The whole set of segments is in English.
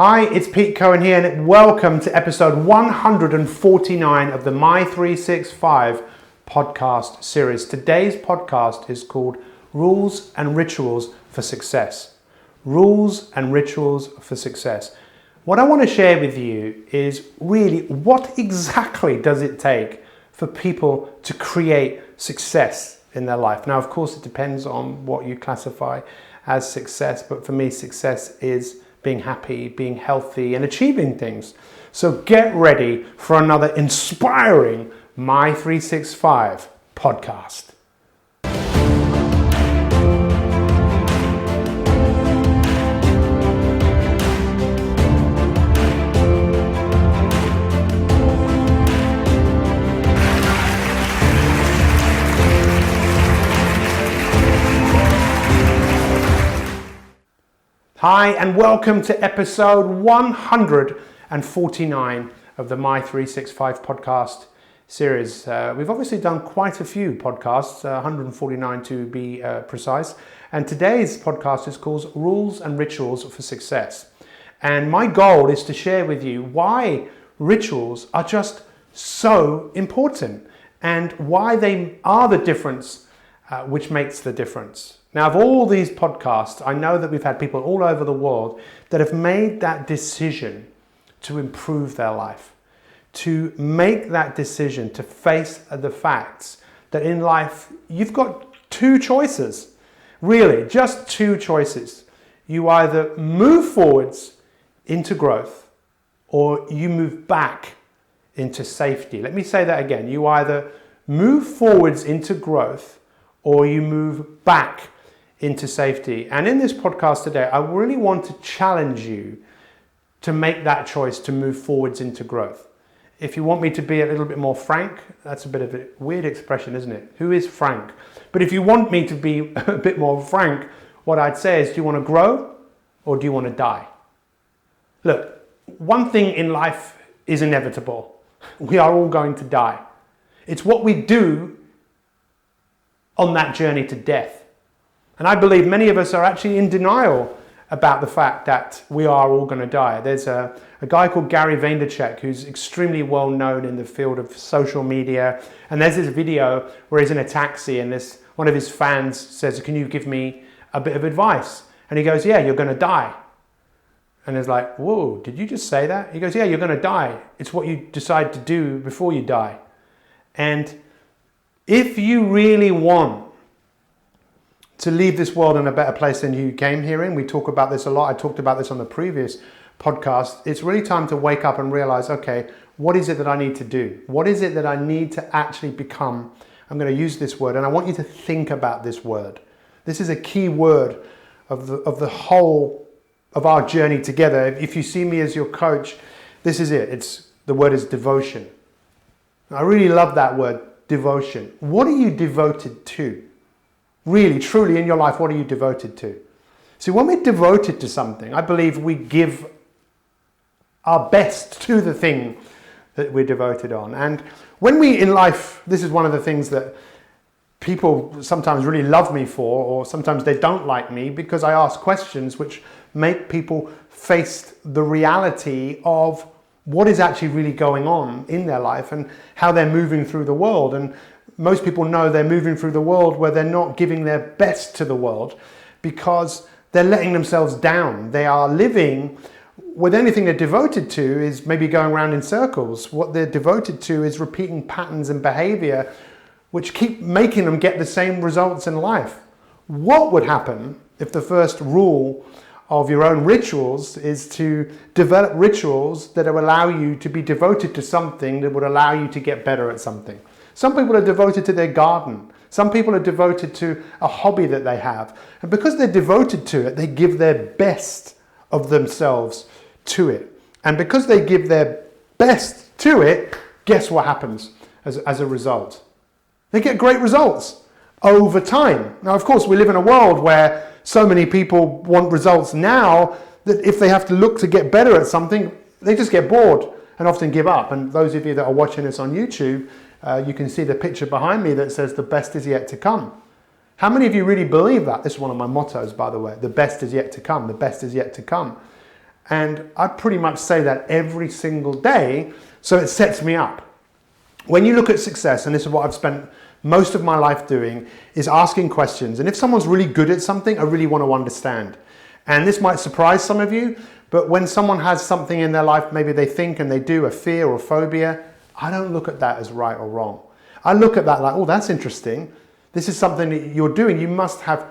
Hi, it's Pete Cohen here, and welcome to episode 149 of the My365 podcast series. Today's podcast is called Rules and Rituals for Success. Rules and Rituals for Success. What I want to share with you is really what exactly does it take for people to create success in their life. Now, of course, it depends on what you classify as success, but for me, success is being happy, being healthy, and achieving things. So get ready for another inspiring My365 podcast. Hi, and welcome to episode 149 of the My365 podcast series. We've obviously done quite a few podcasts, 149 to be precise. And today's podcast is called Rules and Rituals for Success. And my goal is to share with you why rituals are just so important and why they are the difference which makes the difference. Now, of all these podcasts, I know that we've had people all over the world that have made that decision to improve their life, to make that decision to face the facts that in life you've got two choices, really, just two choices. You either move forwards into growth or you move back into safety. Let me say that again. You either move forwards into growth or you move back into safety. And in this podcast today, I really want to challenge you to make that choice to move forwards into growth. If you want me to be a little bit more frank, that's a bit of a weird expression, isn't it? Who is frank? But if you want me to be a bit more frank, what I'd say is, do you want to grow or do you want to die? Look, one thing in life is inevitable. We are all going to die. It's what we do on that journey to death. And I believe many of us are actually in denial about the fact that we are all going to die. There's a guy called Gary Vaynerchuk who's extremely well known in the field of social media. And there's this video where he's in a taxi and one of his fans says, "Can you give me a bit of advice?" And he goes, "Yeah, you're going to die." And it's like, "Whoa, did you just say that?" He goes, "Yeah, you're going to die. It's what you decide to do before you die." And if you really want to leave this world in a better place than you came here in, we talk about this a lot. I talked about this on the previous podcast. It's really time to wake up and realize, okay, what is it that I need to do? What is it that I need to actually become? I'm going to use this word, and I want you to think about this word. This is a key word of the whole of our journey together. If you see me as your coach, this is it. The word is devotion. I really love that word, devotion. What are you devoted to? Really, truly in your life, what are you devoted to? See, when we're devoted to something, I believe we give our best to the thing that we're devoted on. And when we in life, this is one of the things that people sometimes really love me for, or sometimes they don't like me because I ask questions which make people face the reality of what is actually really going on in their life and how they're moving through the world. And most people know they're moving through the world where they're not giving their best to the world because they're letting themselves down. They are living with anything they're devoted to is maybe going around in circles. What they're devoted to is repeating patterns and behavior which keep making them get the same results in life. What would happen if the first rule of your own rituals is to develop rituals that will allow you to be devoted to something that would allow you to get better at something? Some people are devoted to their garden. Some people are devoted to a hobby that they have. And because they're devoted to it, they give their best of themselves to it. And because they give their best to it, guess what happens as a result? They get great results over time. Now, of course, we live in a world where so many people want results now that if they have to look to get better at something, they just get bored and often give up. And those of you that are watching this on YouTube, you can see the picture behind me that says the best is yet to come. How many of you really believe that? This is one of my mottos, by the way. The best is yet to come. The best is yet to come. And I pretty much say that every single day, so it sets me up. When you look at success, and this is what I've spent most of my life doing, is asking questions. And if someone's really good at something, I really want to understand. And this might surprise some of you, but when someone has something in their life, maybe they think and they do, a fear or phobia, I don't look at that as right or wrong. I look at that like, oh, that's interesting. This is something that you're doing. You must have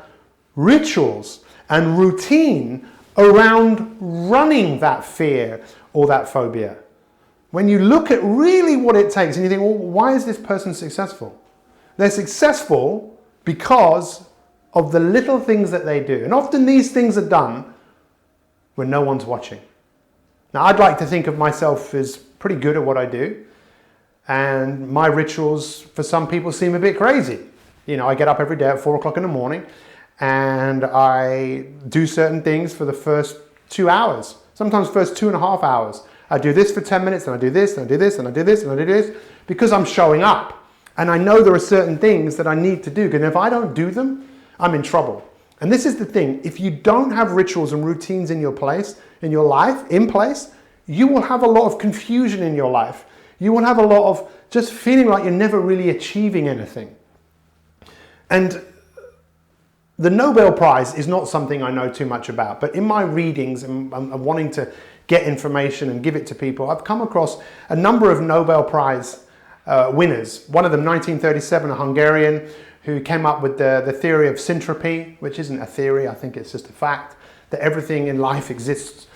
rituals and routine around running that fear or that phobia. When you look at really what it takes and you think, well, why is this person successful? They're successful because of the little things that they do. And often these things are done when no one's watching. Now, I'd like to think of myself as pretty good at what I do. And my rituals, for some people, seem a bit crazy. You know, I get up every day at 4 o'clock in the morning and I do certain things for the first 2 hours, sometimes first 2.5 hours. I do this for 10 minutes, and I do this, and I do this, and I do this, and I do this, because I'm showing up. And I know there are certain things that I need to do, because if I don't do them, I'm in trouble. And this is the thing, if you don't have rituals and routines in your life, in place, you will have a lot of confusion in your life. You will have a lot of just feeling like you're never really achieving anything. And the Nobel Prize is not something I know too much about, but in my readings and wanting to get information and give it to people, I've come across a number of Nobel Prize winners. One of them, 1937, a Hungarian, who came up with the theory of syntropy, which isn't a theory, I think it's just a fact, that everything in life exists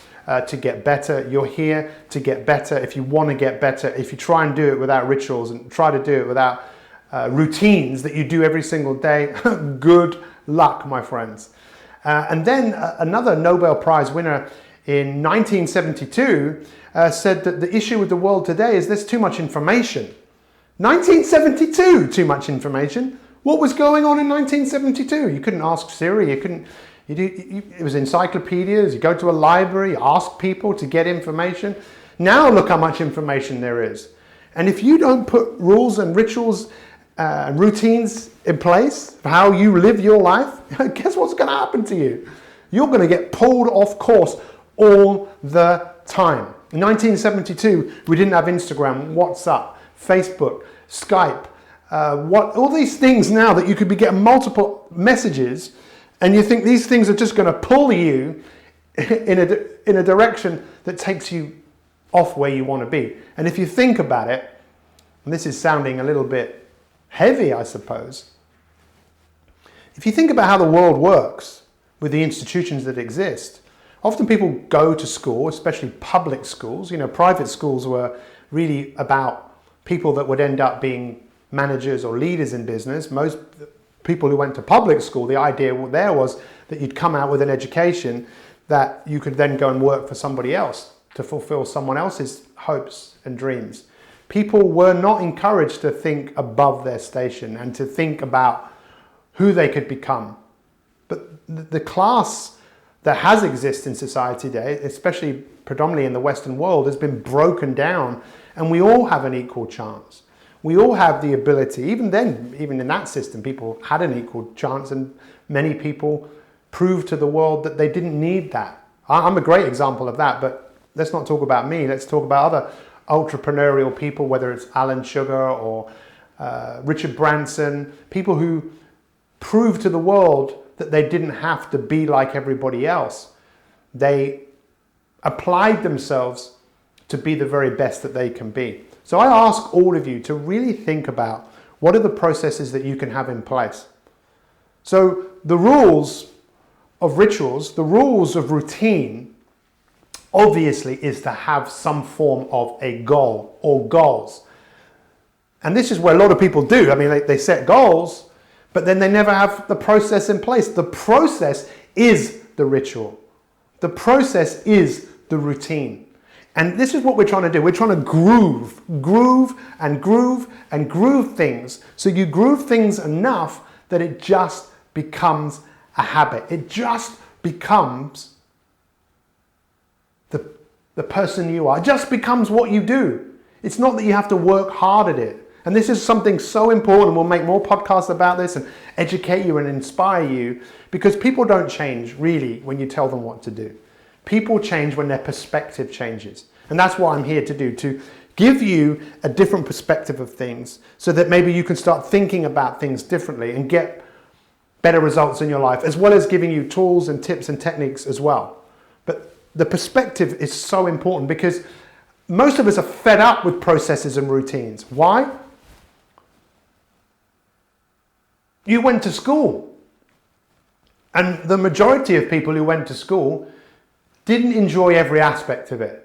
to get better. You're here to get better. If you want to get better, if you try and do it without rituals and try to do it without routines that you do every single day, good luck, my friends. And then another Nobel Prize winner in 1972 said that the issue with the world today is there's too much information. 1972, too much information. What was going on in 1972? You couldn't ask Siri, it was encyclopedias, you go to a library, ask people to get information. Now look how much information there is. And if you don't put rules and rituals and routines in place for how you live your life, guess what's going to happen to you? You're going to get pulled off course all the time. In 1972, we didn't have Instagram, WhatsApp, Facebook, Skype, all these things now that you could be getting multiple messages, and you think these things are just going to pull you in a direction that takes you off where you want to be. And if you think about it, and this is sounding a little bit heavy, I suppose, if you think about how the world works with the institutions that exist, often people go to school, especially public schools. You know, private schools were really about people that would end up being managers or leaders in business. Most people who went to public school, the idea there was that you'd come out with an education that you could then go and work for somebody else to fulfill someone else's hopes and dreams. People were not encouraged to think above their station and to think about who they could become. But the class that has existed in society today, especially predominantly in the Western world, has been broken down, and we all have an equal chance. We all have the ability. Even then, even in that system, people had an equal chance, and many people proved to the world that they didn't need that. I'm a great example of that, but let's not talk about me. Let's talk about other entrepreneurial people, whether it's Alan Sugar or Richard Branson, people who proved to the world that they didn't have to be like everybody else. They applied themselves to be the very best that they can be. So I ask all of you to really think about what are the processes that you can have in place. So the rules of rituals, the rules of routine, obviously is to have some form of a goal or goals. And this is where a lot of people do. I mean, they set goals, but then they never have the process in place. The process is the ritual. The process is the routine. And this is what we're trying to do. We're trying to groove things. So you groove things enough that it just becomes a habit. It just becomes the person you are. It just becomes what you do. It's not that you have to work hard at it. And this is something so important. We'll make more podcasts about this and educate you and inspire you, because people don't change really when you tell them what to do. People change when their perspective changes. And that's what I'm here to do, to give you a different perspective of things so that maybe you can start thinking about things differently and get better results in your life, as well as giving you tools and tips and techniques as well. But the perspective is so important because most of us are fed up with processes and routines. Why? You went to school. And the majority of people who went to school didn't enjoy every aspect of it.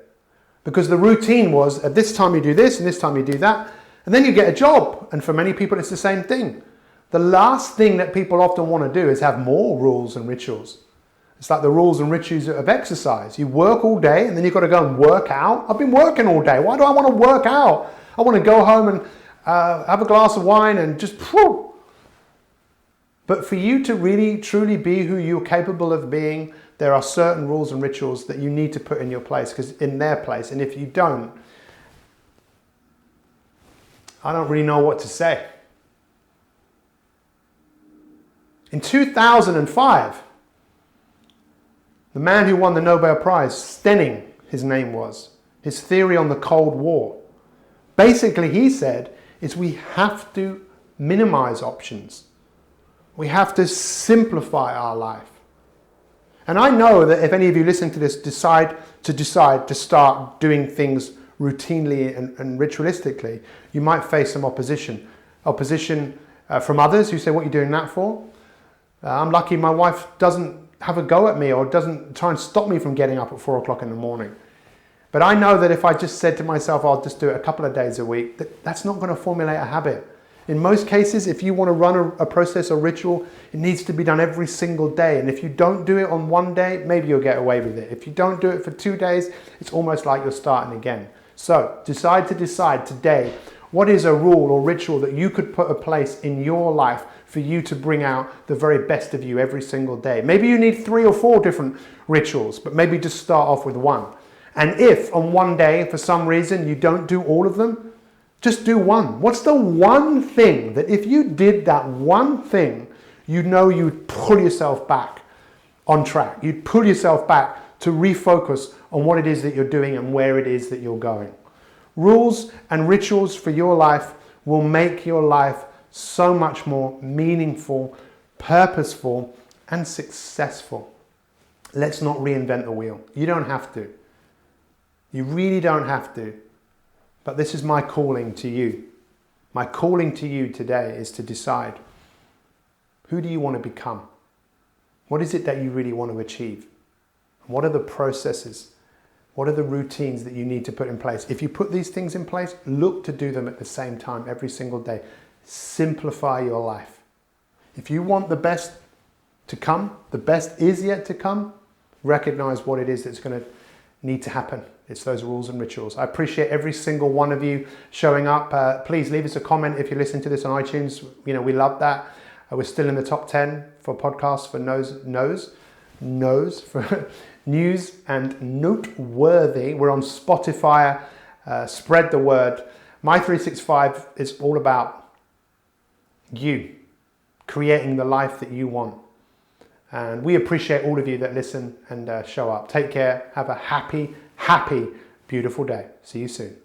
Because the routine was, at this time you do this, and this time you do that, and then you get a job. And for many people it's the same thing. The last thing that people often want to do is have more rules and rituals. It's like the rules and rituals of exercise. You work all day and then you've got to go and work out. I've been working all day. Why do I want to work out? I want to go home and have a glass of wine and just... Whew. But for you to really, truly be who you're capable of being, there are certain rules and rituals that you need to put in your place, because in their place. And if you don't, I don't really know what to say. In 2005, the man who won the Nobel Prize, Stenning, his name was, his theory on the Cold War, basically he said is we have to minimize options. We have to simplify our life. And I know that if any of you listen to this decide to start doing things routinely and ritualistically, you might face some opposition. Opposition from others who say, what are you doing that for? I'm lucky my wife doesn't have a go at me or doesn't try and stop me from getting up at 4 o'clock in the morning. But I know that if I just said to myself, I'll just do it a couple of days a week, that's not going to formulate a habit. In most cases, if you want to run a process or ritual, it needs to be done every single day. And if you don't do it on one day, maybe you'll get away with it. If you don't do it for 2 days, it's almost like you're starting again. So decide today, what is a rule or ritual that you could put in place in your life for you to bring out the very best of you every single day. Maybe you need 3 or 4 different rituals, but maybe just start off with one. And if on one day, for some reason, you don't do all of them, just do one. What's the one thing that if you did that one thing, you know you'd pull yourself back on track. You'd pull yourself back to refocus on what it is that you're doing and where it is that you're going. Rules and rituals for your life will make your life so much more meaningful, purposeful, and successful. Let's not reinvent the wheel. You don't have to. You really don't have to. But this is my calling to you. My calling to you today is to decide, who do you want to become? What is it that you really want to achieve? What are the processes? What are the routines that you need to put in place? If you put these things in place, look to do them at the same time every single day. Simplify your life. If you want the best to come, the best is yet to come, recognize what it is that's going to need to happen. It's those rules and rituals. I appreciate every single one of you showing up. Please leave us a comment if you listen to this on iTunes. You know, we love that. We're still in the top 10 for podcasts for for news and noteworthy. We're on Spotify. Spread the word. My 365 is all about you creating the life that you want. And we appreciate all of you that listen and show up. Take care. Have a happy, beautiful day. See you soon.